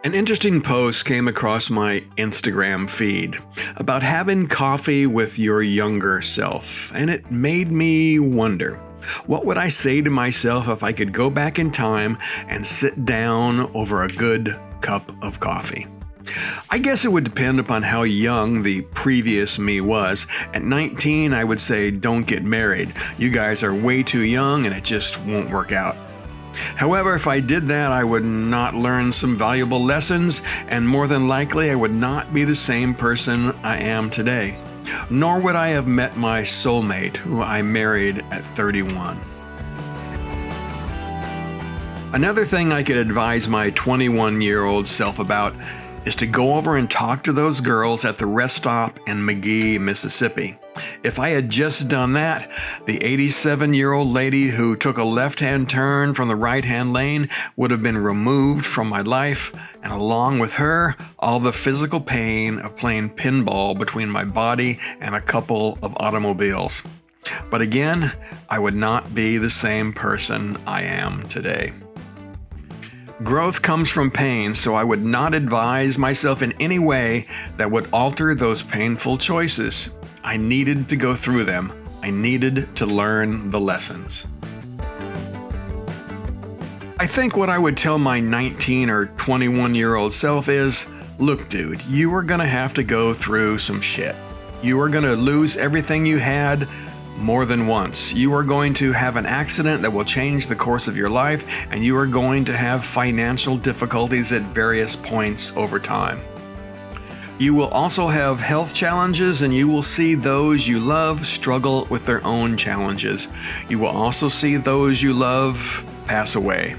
An interesting post came across my Instagram feed about having coffee with your younger self, and it made me wonder, what would I say to myself if I could go back in time and sit down over a good cup of coffee? I guess it would depend upon how young the previous me was. At 19, I would say, don't get married. You guys are way too young and it just won't work out. However, if I did that, I would not learn some valuable lessons, and more than likely, I would not be the same person I am today. Nor would I have met my soulmate, who I married at 31. Another thing I could advise my 21-year-old self about is to go over and talk to those girls at the rest stop in McGee, Mississippi. If I had just done that, the 87-year-old lady who took a left-hand turn from the right-hand lane would have been removed from my life, and along with her, all the physical pain of playing pinball between my body and a couple of automobiles. But again, I would not be the same person I am today. Growth comes from pain, so I would not advise myself in any way that would alter those painful choices. I needed to go through them. I needed to learn the lessons. I think what I would tell my 19 or 21-year-old self is, look, dude, you are going to have to go through some shit. You are going to lose everything you had more than once. You are going to have an accident that will change the course of your life, and you are going to have financial difficulties at various points over time. You will also have health challenges, and you will see those you love struggle with their own challenges. You will also see those you love pass away.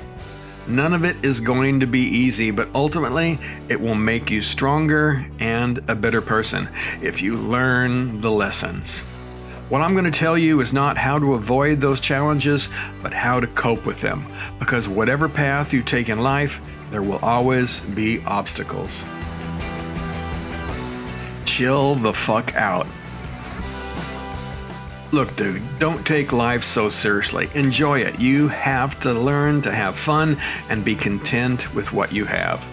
None of it is going to be easy, but ultimately it will make you stronger and a better person if you learn the lessons. What I'm going to tell you is not how to avoid those challenges, but how to cope with them. Because whatever path you take in life, there will always be obstacles. Chill the fuck out. Look, dude, don't take life so seriously. Enjoy it. You have to learn to have fun and be content with what you have.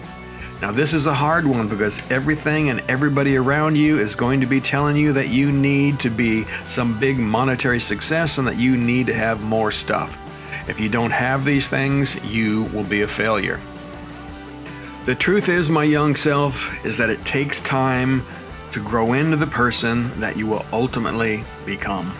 Now, this is a hard one because everything and everybody around you is going to be telling you that you need to be some big monetary success and that you need to have more stuff. If you don't have these things, you will be a failure. The truth is, my young self, is that it takes time to grow into the person that you will ultimately become.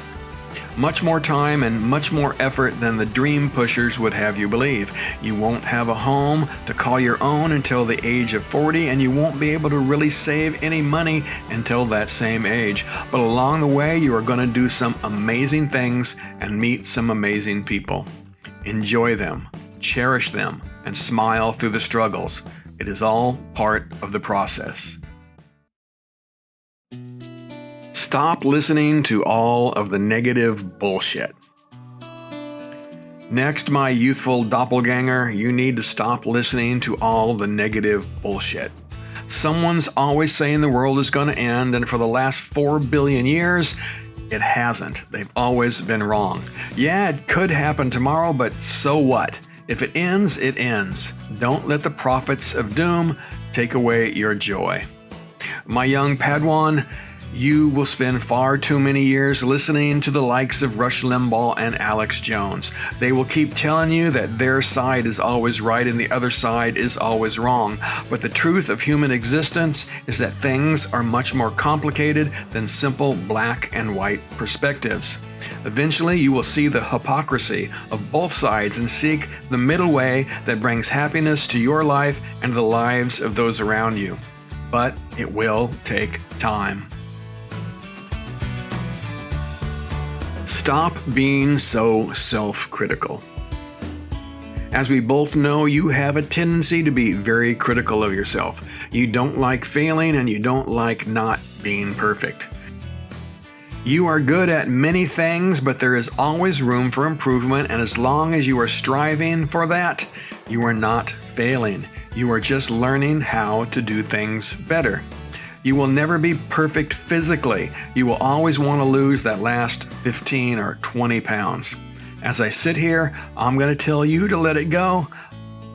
Much more time and much more effort than the dream pushers would have you believe. You won't have a home to call your own until the age of 40, and you won't be able to really save any money until that same age. But along the way, you are going to do some amazing things and meet some amazing people. Enjoy them, cherish them, and smile through the struggles. It is all part of the process. Stop listening to all of the negative bullshit. Next, my youthful doppelganger, you need to stop listening to all the negative bullshit. Someone's always saying the world is going to end, and for the last 4 billion years, it hasn't. They've always been wrong. Yeah, it could happen tomorrow, but so what? If it ends, it ends. Don't let the prophets of doom take away your joy. My young Padawan, you will spend far too many years listening to the likes of Rush Limbaugh and Alex Jones. They will keep telling you that their side is always right and the other side is always wrong. But the truth of human existence is that things are much more complicated than simple black and white perspectives. Eventually, you will see the hypocrisy of both sides and seek the middle way that brings happiness to your life and the lives of those around you. But it will take time. Stop being so self-critical. As we both know, you have a tendency to be very critical of yourself. You don't like failing and you don't like not being perfect. You are good at many things, but there is always room for improvement, and as long as you are striving for that, you are not failing. You are just learning how to do things better. You will never be perfect physically. You will always want to lose that last 15 or 20 pounds. As I sit here, I'm going to tell you to let it go,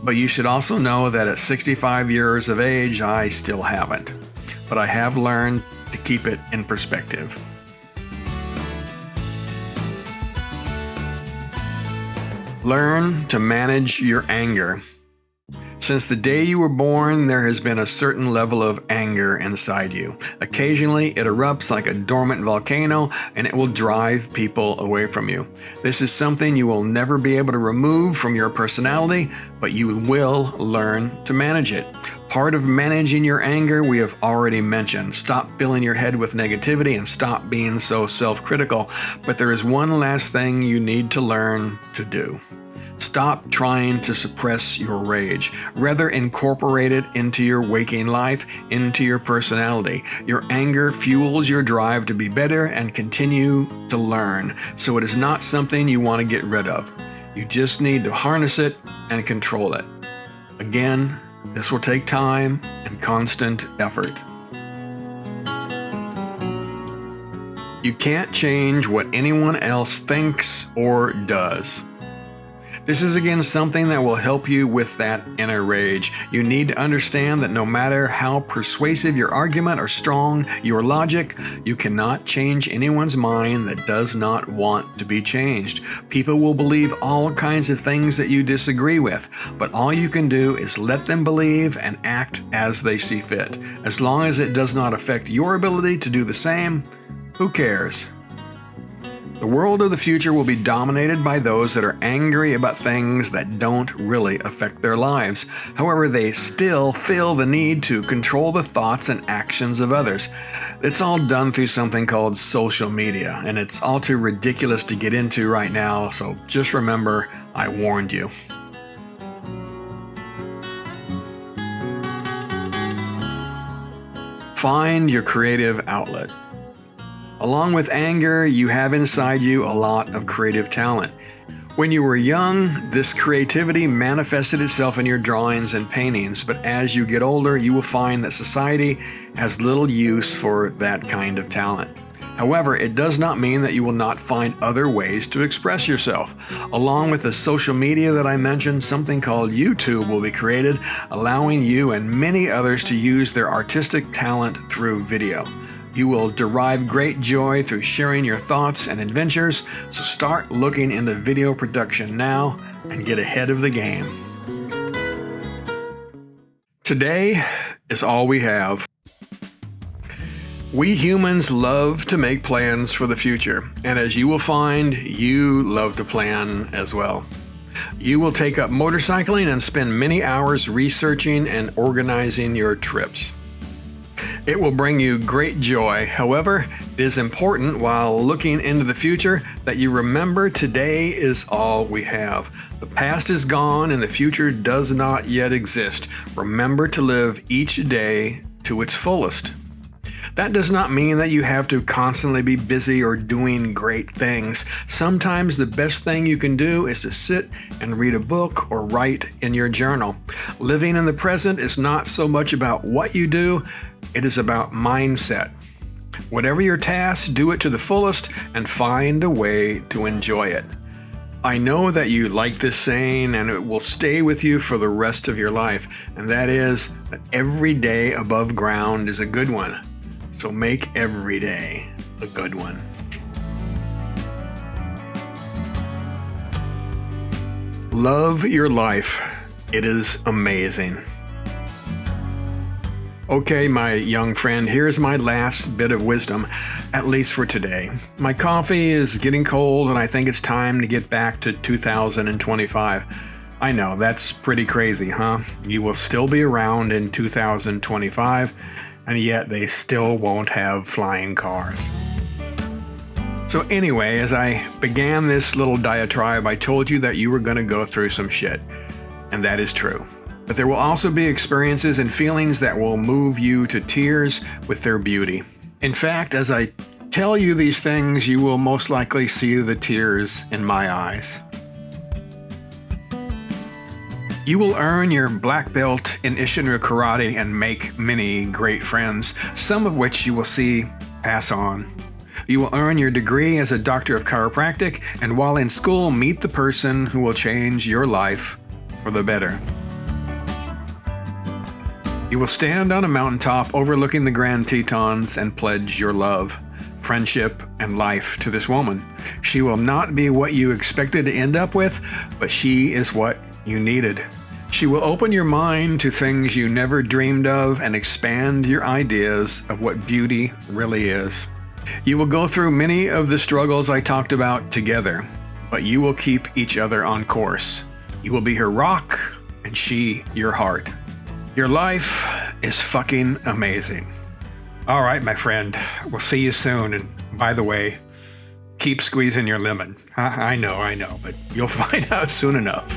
But you should also know that at 65 years of age, I still haven't. But I have learned to keep it in perspective. Learn to manage your anger. Since the day you were born, there has been a certain level of anger inside you. Occasionally, it erupts like a dormant volcano, and it will drive people away from you. This is something you will never be able to remove from your personality, but you will learn to manage it. Part of managing your anger we have already mentioned. Stop filling your head with negativity and stop being so self-critical. But there is one last thing you need to learn to do. Stop trying to suppress your rage. Rather, incorporate it into your waking life, into your personality. Your anger fuels your drive to be better and continue to learn. So it is not something you want to get rid of. You just need to harness it and control it. Again, this will take time and constant effort. You can't change what anyone else thinks or does. This is again something that will help you with that inner rage. You need to understand that no matter how persuasive your argument or strong your logic, you cannot change anyone's mind that does not want to be changed. People will believe all kinds of things that you disagree with, but all you can do is let them believe and act as they see fit. As long as it does not affect your ability to do the same, who cares? The world of the future will be dominated by those that are angry about things that don't really affect their lives. However, they still feel the need to control the thoughts and actions of others. It's all done through something called social media, and it's all too ridiculous to get into right now, so just remember, I warned you. Find your creative outlet. Along with anger, you have inside you a lot of creative talent. When you were young, this creativity manifested itself in your drawings and paintings, but as you get older, you will find that society has little use for that kind of talent. However, it does not mean that you will not find other ways to express yourself. Along with the social media that I mentioned, something called YouTube will be created, allowing you and many others to use their artistic talent through video. You will derive great joy through sharing your thoughts and adventures, so start looking into video production now and get ahead of the game. Today is all we have. We humans love to make plans for the future, and as you will find, you love to plan as well. You will take up motorcycling and spend many hours researching and organizing your trips. It will bring you great joy. However, it is important while looking into the future that you remember today is all we have. The past is gone and the future does not yet exist. Remember to live each day to its fullest. That does not mean that you have to constantly be busy or doing great things. Sometimes the best thing you can do is to sit and read a book or write in your journal. Living in the present is not so much about what you do, it is about mindset. Whatever your task, do it to the fullest and find a way to enjoy it. I know that you like this saying and it will stay with you for the rest of your life, and that is that every day above ground is a good one. So make every day a good one. Love your life. It is amazing. Okay, my young friend, here's my last bit of wisdom, at least for today. My coffee is getting cold and I think it's time to get back to 2025. I know, that's pretty crazy, huh? You will still be around in 2025, and yet they still won't have flying cars. So anyway, as I began this little diatribe, I told you that you were going to go through some shit, and that is true. But there will also be experiences and feelings that will move you to tears with their beauty. In fact, as I tell you these things, you will most likely see the tears in my eyes. You will earn your black belt in Ishinra Karate and make many great friends, some of which you will see pass on. You will earn your degree as a doctor of chiropractic, and while in school, meet the person who will change your life for the better. You will stand on a mountaintop overlooking the Grand Tetons and pledge your love, friendship, and life to this woman. She will not be what you expected to end up with, but she is what you needed. She will open your mind to things you never dreamed of and expand your ideas of what beauty really is. You will go through many of the struggles I talked about together, but you will keep each other on course. You will be her rock, and she your heart. Your life is fucking amazing. All right, my friend, we'll see you soon. And by the way, keep squeezing your lemon. I know, but you'll find out soon enough.